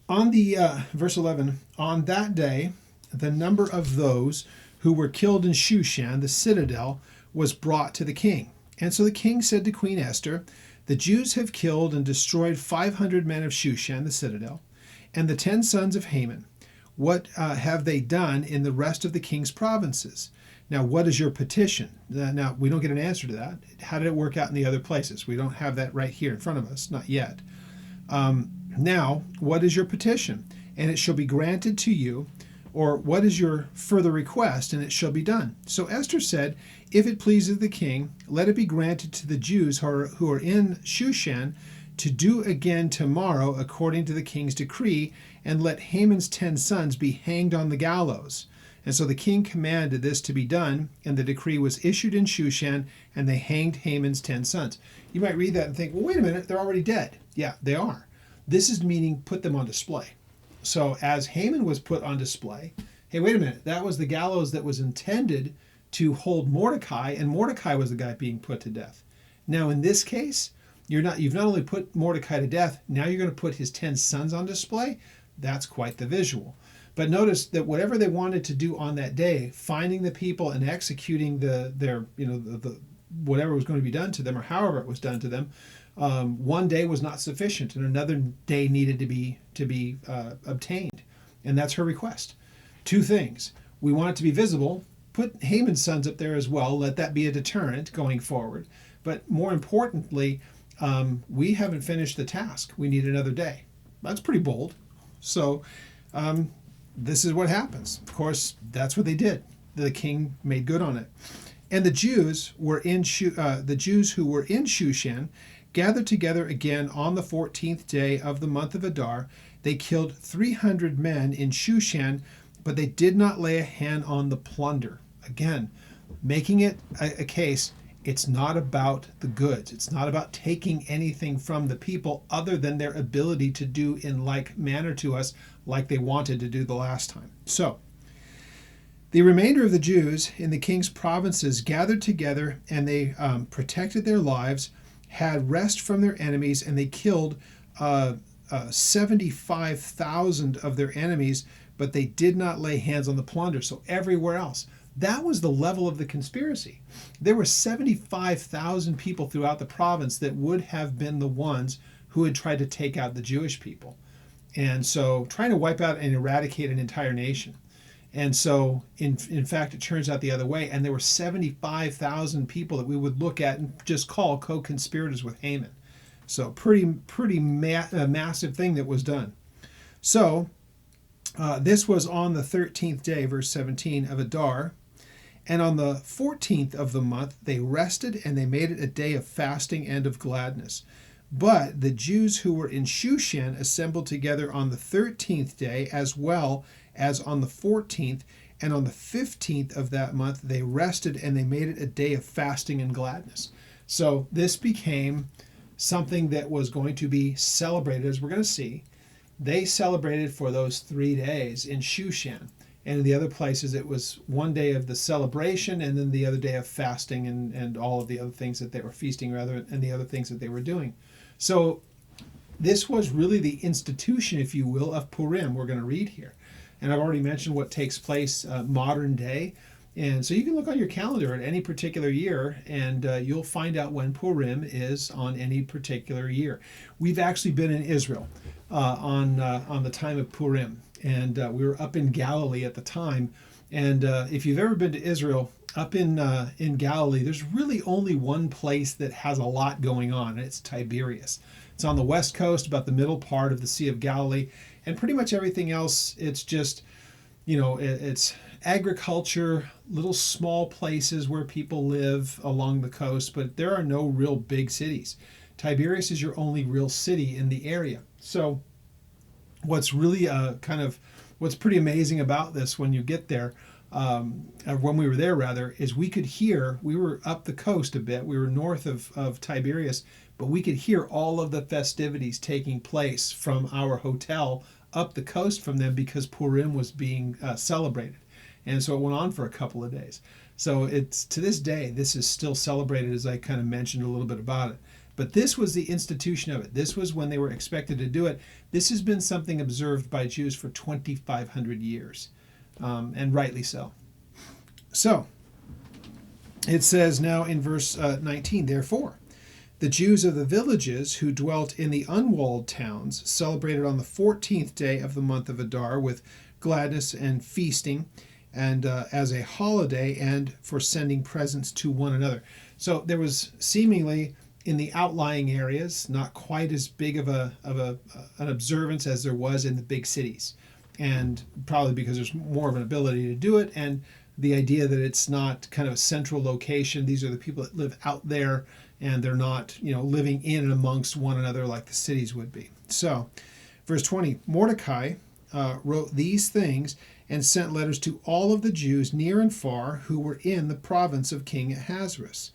Speaker 1: on the verse 11, on that day, the number of those who were killed in Shushan, the citadel, was brought to the king. And so the king said to Queen Esther, the Jews have killed and destroyed 500 men of Shushan, the citadel, and the 10 sons of Haman. What have they done in the rest of the king's provinces? Now, what is your petition? Now, we don't get an answer to that. How did it work out in the other places? We don't have that right here in front of us, not yet. Now, what is your petition? And it shall be granted to you. Or what is your further request? And it shall be done. So Esther said, if it pleases the king, let it be granted to the Jews who are in Shushan to do again tomorrow according to the king's decree, and let Haman's 10 sons be hanged on the gallows. And so the king commanded this to be done, and the decree was issued in Shushan, and they hanged Haman's 10 sons. You might read that and think, well, wait a minute, they're already dead. Yeah, they are. This is meaning put them on display. So as Haman was put on display, hey, wait a minute, that was the gallows that was intended to hold Mordecai, and Mordecai was the guy being put to death. Now in this case, you've not only put Mordecai to death, now you're going to put his 10 sons on display. That's quite the visual. But notice that whatever they wanted to do on that day, finding the people and executing the whatever was going to be done to them, or however it was done to them, one day was not sufficient, and another day needed to be obtained, and that's her request. Two things: we want it to be visible. Put Haman's sons up there as well. Let that be a deterrent going forward. But more importantly, we haven't finished the task. We need another day. That's pretty bold. So this is what happens. Of course, that's what they did. The king made good on it. And the Jews who were in Shushan gathered together again on the 14th day of the month of Adar. They killed 300 men in Shushan, but they did not lay a hand on the plunder. Again, making it a case, it's not about the goods. It's not about taking anything from the people other than their ability to do in like manner to us, like they wanted to do the last time. So, the remainder of the Jews in the king's provinces gathered together, and they protected their lives, had rest from their enemies, and they killed 75,000 of their enemies, but they did not lay hands on the plunder. So everywhere else, that was the level of the conspiracy. There were 75,000 people throughout the province that would have been the ones who had tried to take out the Jewish people. And so trying to wipe out and eradicate an entire nation. And so, in fact, it turns out the other way. And there were 75,000 people that we would look at and just call co-conspirators with Haman. So pretty massive thing that was done. So this was on the 13th day, verse 17, of Adar. And on the 14th of the month, they rested, and they made it a day of fasting and of gladness. But the Jews who were in Shushan assembled together on the 13th day, as well as on the 14th, and on the 15th of that month they rested, and they made it a day of fasting and gladness. So this became something that was going to be celebrated, as we're going to see. They celebrated for those 3 days in Shushan, and in the other places it was one day of the celebration, and then the other day of fasting, and all of the other things that they were feasting, rather, and the other things that they were doing. So this was really the institution, if you will, of Purim we're going to read here. And I've already mentioned what takes place modern day. And so you can look on your calendar at any particular year, and you'll find out when Purim is on any particular year. We've actually been in Israel on the time of Purim, and we were up in Galilee at the time. And if you've ever been to Israel, up in Galilee, there's really only one place that has a lot going on, and it's Tiberias. It's on the west coast, about the middle part of the Sea of Galilee, and pretty much everything else, it's just, it's agriculture, little small places where people live along the coast, but there are no real big cities. Tiberias is your only real city in the area. So what's really what's pretty amazing about this when you get there, when we were there rather, is we could hear, we were up the coast a bit, we were north of Tiberias, but we could hear all of the festivities taking place from our hotel up the coast from them because Purim was being celebrated. And so it went on for a couple of days. So it's, to this day, this is still celebrated, as I kind of mentioned a little bit about it. But this was the institution of it. This was when they were expected to do it. This has been something observed by Jews for 2,500 years, and rightly so. So it says now in verse 19, therefore, the Jews of the villages who dwelt in the unwalled towns celebrated on the 14th day of the month of Adar with gladness and feasting, and as a holiday, and for sending presents to one another. So there was seemingly in the outlying areas not quite as big of an observance as there was in the big cities, and probably because there's more of an ability to do it, and the idea that it's not kind of a central location. These are the people that live out there, and they're not, living in and amongst one another like the cities would be. So, verse 20, Mordecai wrote these things and sent letters to all of the Jews near and far who were in the province of King Ahasuerus.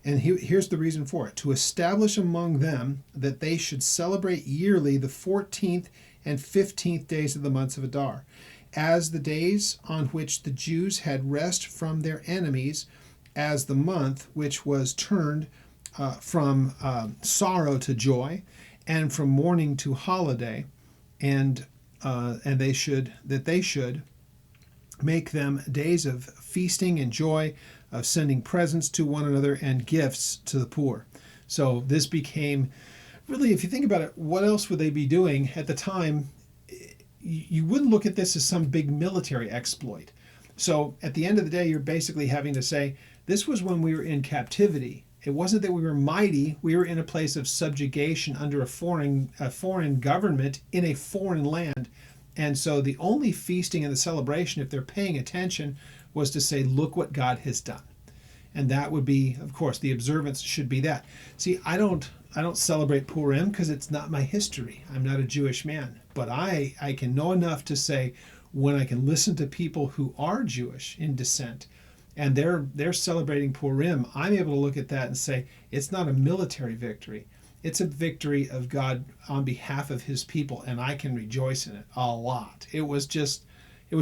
Speaker 1: And here's the reason for it: to establish among them that they should celebrate yearly the 14th and 15th days of the months of Adar, as the days on which the Jews had rest from their enemies, as the month which was turned from sorrow to joy, and from mourning to holiday, and they should make them days of feasting and joy, of sending presents to one another and gifts to the poor. So this became, really, if you think about it, what else would they be doing at the time? You wouldn't look at this as some big military exploit. So at the end of the day, you're basically having to say, this was when we were in captivity. It wasn't that we were mighty. We were in a place of subjugation under a foreign government in a foreign land. And so the only feasting and the celebration, if they're paying attention, was to say, look what God has done. And that would be, of course, the observance should be that. See, I don't celebrate Purim because it's not my history. I'm not a Jewish man. But I can know enough to say, when I can listen to people who are Jewish in descent, and they're celebrating Purim, I'm able to look at that and say, it's not a military victory. It's a victory of God on behalf of his people, and I can rejoice in it a lot. It was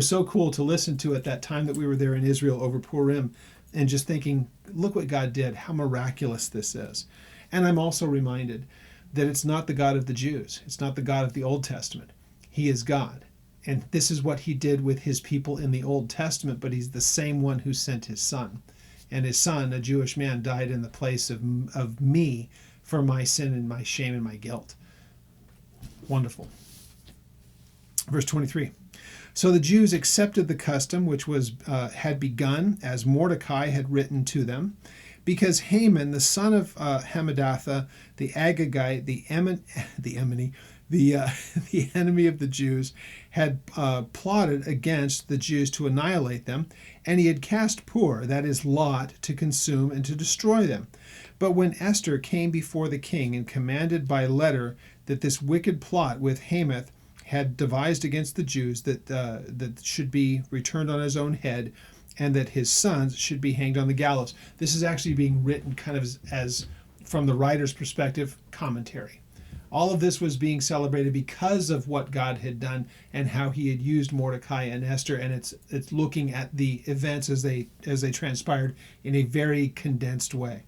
Speaker 1: so cool to listen to at that time that we were there in Israel over Purim, and just thinking, look what God did, how miraculous this is. And I'm also reminded that it's not the God of the Jews. It's not the God of the Old Testament. He is God. And this is what he did with his people in the Old Testament, but he's the same one who sent his son. And his son, a Jewish man, died in the place of me for my sin and my shame and my guilt. Wonderful. Verse 23. So the Jews accepted the custom which had begun, as Mordecai had written to them, because Haman, the son of Hammedatha, the Agagite, the enemy of the Jews, had plotted against the Jews to annihilate them, and he had cast Pur, that is Lot, to consume and to destroy them. But when Esther came before the king and commanded by letter that this wicked plot with Haman had devised against the Jews, that should be returned on his own head, and that his sons should be hanged on the gallows. This is actually being written kind of as from the writer's perspective, commentary. All of this was being celebrated because of what God had done and how he had used Mordecai and Esther, and it's looking at the events as they transpired in a very condensed way.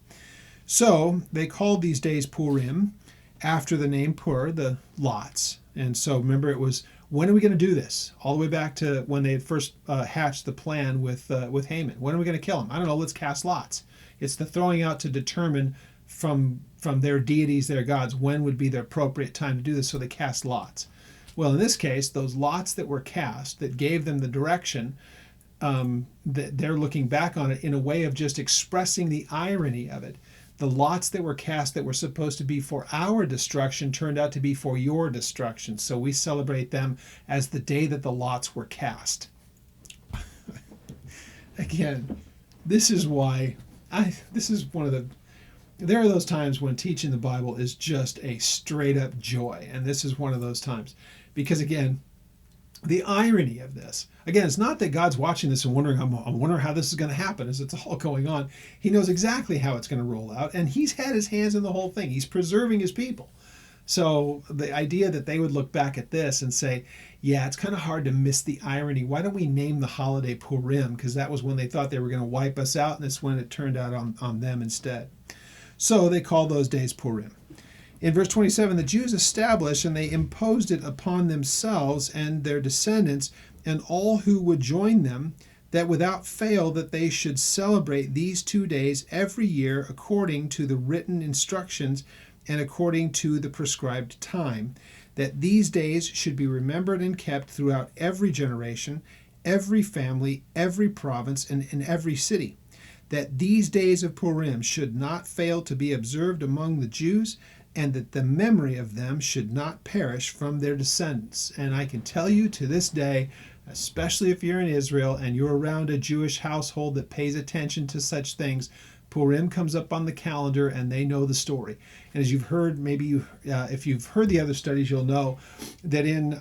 Speaker 1: So they called these days Purim, after the name Pur, the lots. And so remember, it was, when are we going to do this? All the way back to when they had first hatched the plan with Haman. When are we going to kill him? I don't know, let's cast lots. It's the throwing out to determine from their deities, their gods, when would be the appropriate time to do this, so they cast lots. Well, in this case, those lots that were cast, that gave them the direction, that they're looking back on it in a way of just expressing the irony of it. The lots that were cast that were supposed to be for our destruction turned out to be for your destruction. So we celebrate them as the day that the lots were cast. Again, this is why there are those times when teaching the Bible is just a straight up joy. And this is one of those times. Because again, The irony of this, again, it's not that God's watching this and wondering, I'm wondering how this is going to happen as it's all going on. He knows exactly how it's going to roll out, and he's had his hands in the whole thing. He's preserving his people. So the idea that they would look back at this and say, yeah, it's kind of hard to miss the irony. Why don't we name the holiday Purim? Because that was when they thought they were going to wipe us out, and it's when it turned out on them instead. So they called those days Purim. In verse 27, the Jews established and they imposed it upon themselves and their descendants and all who would join them, that without fail that they should celebrate these 2 days every year according to the written instructions and according to the prescribed time, that these days should be remembered and kept throughout every generation, every family, every province, and in every city, that these days of Purim should not fail to be observed among the Jews, and that the memory of them should not perish from their descendants. And I can tell you to this day, especially if you're in Israel and you're around a Jewish household that pays attention to such things, Purim comes up on the calendar and they know the story. And as you've heard, if you've heard the other studies, you'll know that in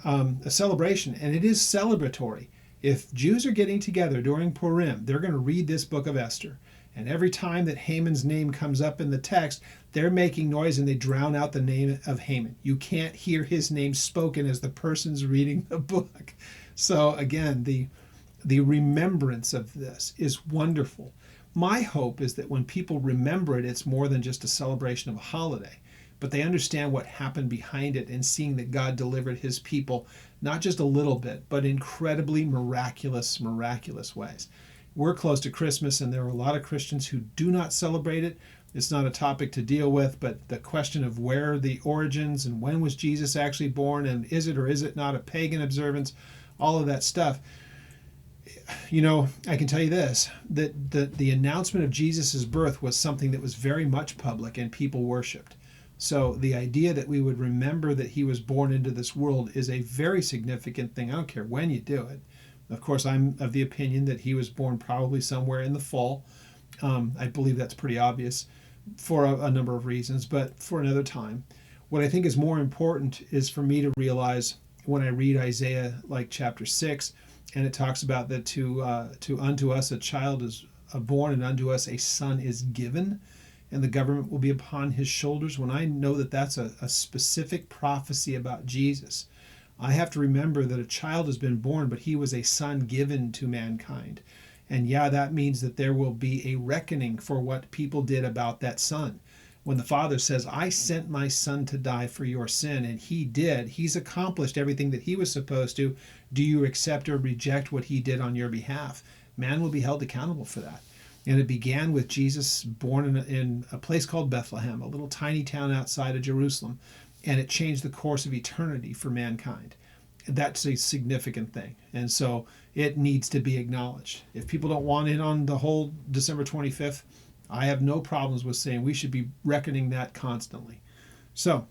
Speaker 1: a celebration, and it is celebratory, if Jews are getting together during Purim, they're going to read this book of Esther. And every time that Haman's name comes up in the text, they're making noise and they drown out the name of Haman. You can't hear his name spoken as the person's reading the book. So again, the remembrance of this is wonderful. My hope is that when people remember it, it's more than just a celebration of a holiday, but they understand what happened behind it and seeing that God delivered his people, not just a little bit, but incredibly miraculous ways. We're close to Christmas, and there are a lot of Christians who do not celebrate it. It's not a topic to deal with, but the question of where the origins and when was Jesus actually born, and is it or is it not a pagan observance, all of that stuff. You know, I can tell you this, that the announcement of Jesus' birth was something that was very much public and people worshipped. So the idea that we would remember that he was born into this world is a very significant thing. I don't care when you do it. Of course, I'm of the opinion that he was born probably somewhere in the fall. I believe that's pretty obvious for a number of reasons, but for another time. What I think is more important is for me to realize when I read Isaiah, like chapter 6, and it talks about that to unto us a child is born, and unto us a son is given, and the government will be upon his shoulders. When I know that that's a specific prophecy about Jesus, I have to remember that a child has been born, but he was a son given to mankind. And yeah, that means that there will be a reckoning for what people did about that son. When the Father says, I sent my son to die for your sin, and he did, he's accomplished everything that he was supposed to. Do you accept or reject what he did on your behalf? Man will be held accountable for that. And it began with Jesus born in a place called Bethlehem, a little tiny town outside of Jerusalem. And it changed the course of eternity for mankind. That's a significant thing. And so it needs to be acknowledged. If people don't want in on the whole December 25th, I have no problems with saying we should be reckoning that constantly. So,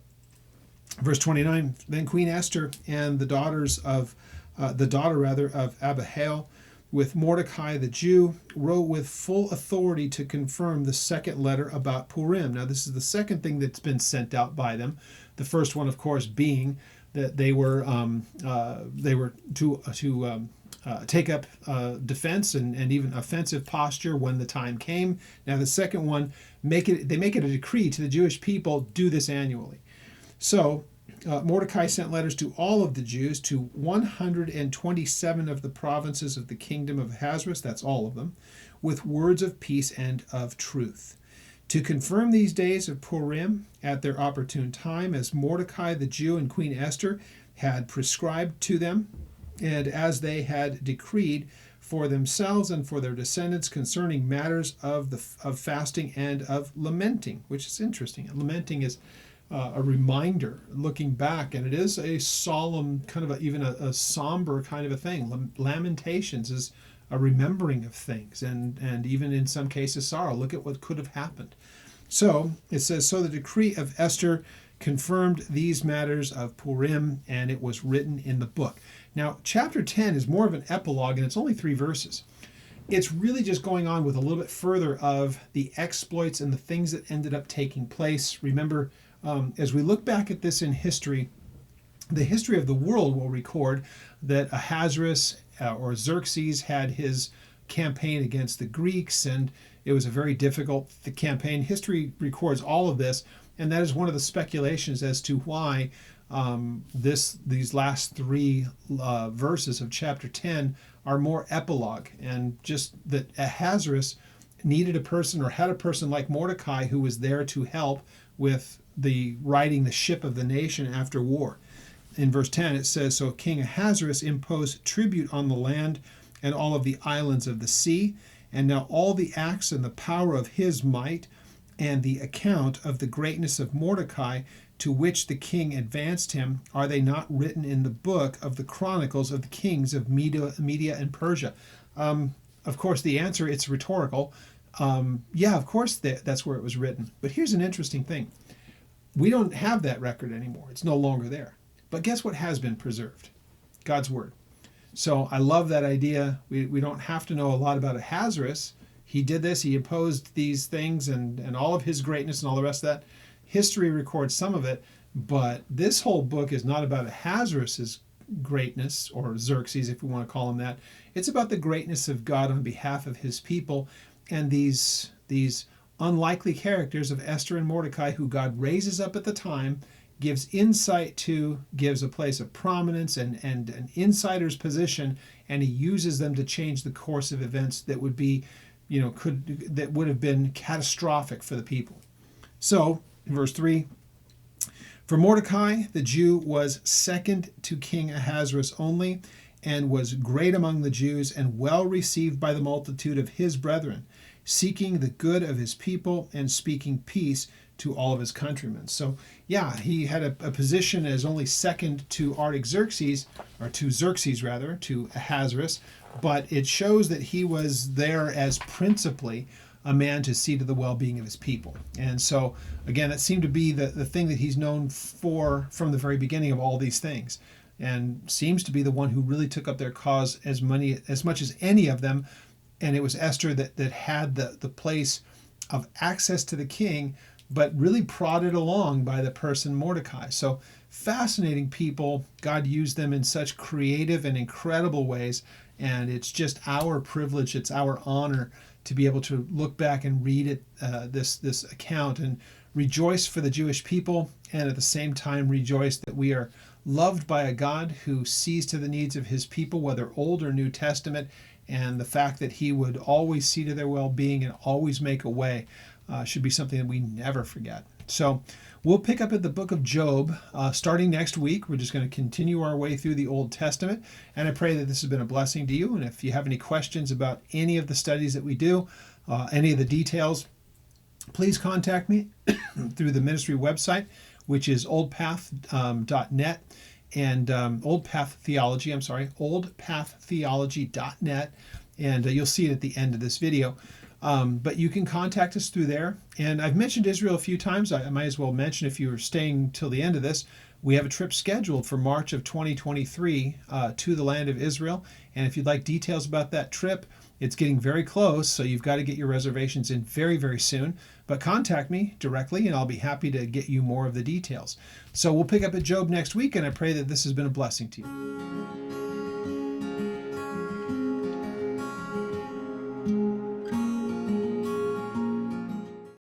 Speaker 1: verse 29, then Queen Esther and the daughter of Abihail, with Mordecai the Jew, wrote with full authority to confirm the second letter about Purim. Now, this is the second thing that's been sent out by them. The first one, of course, being that they were to take up defense and even offensive posture when the time came. Now, the second one, they make it a decree to the Jewish people, do this annually. So Mordecai sent letters to all of the Jews, to 127 of the provinces of the kingdom of Ahasuerus, that's all of them, with words of peace and of truth, to confirm these days of Purim at their opportune time, as Mordecai the Jew and Queen Esther had prescribed to them, and as they had decreed for themselves and for their descendants concerning matters of fasting and of lamenting, which is interesting. Lamenting is a reminder, looking back, and it is a solemn, kind of even a somber kind of a thing. Lamentations is a remembering of things, and even in some cases sorrow. Look at what could have happened. So it says, so the decree of Esther confirmed these matters of Purim, and it was written in the book. Now, chapter 10 is more of an epilogue, and it's only 3 verses. It's really just going on with a little bit further of the exploits and the things that ended up taking place. Remember, as we look back at this in history, The history of the world will record that Ahasuerus or Xerxes had his campaign against the Greeks, and it was a very difficult campaign. History records all of this, and that is one of the speculations as to why these last three verses of chapter 10 are more epilogue, and just that Ahasuerus needed a person or had a person like Mordecai who was there to help with the righting the ship of the nation after war. In verse 10 it says, "So King Ahasuerus imposed tribute on the land and all of the islands of the sea, and now all the acts and the power of his might and the account of the greatness of Mordecai to which the king advanced him, are they not written in the book of the chronicles of the kings of Media and Persia?" Of course, the answer, it's rhetorical. Yeah, of course that's where it was written. But here's an interesting thing. We don't have that record anymore. It's no longer there. But guess what has been preserved? God's Word. So I love that idea. We don't have to know a lot about Ahasuerus. He did this. He imposed these things and all of his greatness and all the rest of that. History records some of it. But this whole book is not about Ahasuerus' greatness, or Xerxes, if we want to call him that. It's about the greatness of God on behalf of his people, and these unlikely characters of Esther and Mordecai, who God raises up at the time, gives insight to, gives a place of prominence and an insider's position, and he uses them to change the course of events that would be, that would have been catastrophic for the people. So, in verse 3, "For Mordecai the Jew was second to King Ahasuerus only, and was great among the Jews, and well received by the multitude of his brethren, seeking the good of his people and speaking peace to all of his countrymen." So, yeah, he had a position as only second to Artaxerxes, or to Xerxes rather, to Ahasuerus, but it shows that he was there as principally a man to see to the well-being of his people. And so, again, that seemed to be the thing that he's known for from the very beginning of all these things, and seems to be the one who really took up their cause as much as any of them. And it was Esther that had the place of access to the king, but really prodded along by the person Mordecai. So fascinating people. God used them in such creative and incredible ways, and it's just our privilege, it's our honor to be able to look back and read it, this account, and rejoice for the Jewish people, and at the same time rejoice that we are loved by a God who sees to the needs of his people, whether Old or New Testament, and the fact that he would always see to their well-being and always make a way should be something that we never forget. So we'll pick up at the book of Job starting next week. We're just going to continue our way through the Old Testament, and I pray that this has been a blessing to you. And if you have any questions about any of the studies that we do, any of the details, please contact me through the ministry website, which is oldpath.net, and oldpaththeology.net, and you'll see it at the end of this video. But you can contact us through there. And I've mentioned Israel a few times. I might as well mention, if you are staying till the end of this, we have a trip scheduled for March of 2023 to the land of Israel. And if you'd like details about that trip, it's getting very close, so you've got to get your reservations in very, very soon. But contact me directly, and I'll be happy to get you more of the details. So we'll pick up at Job next week, and I pray that this has been a blessing to you.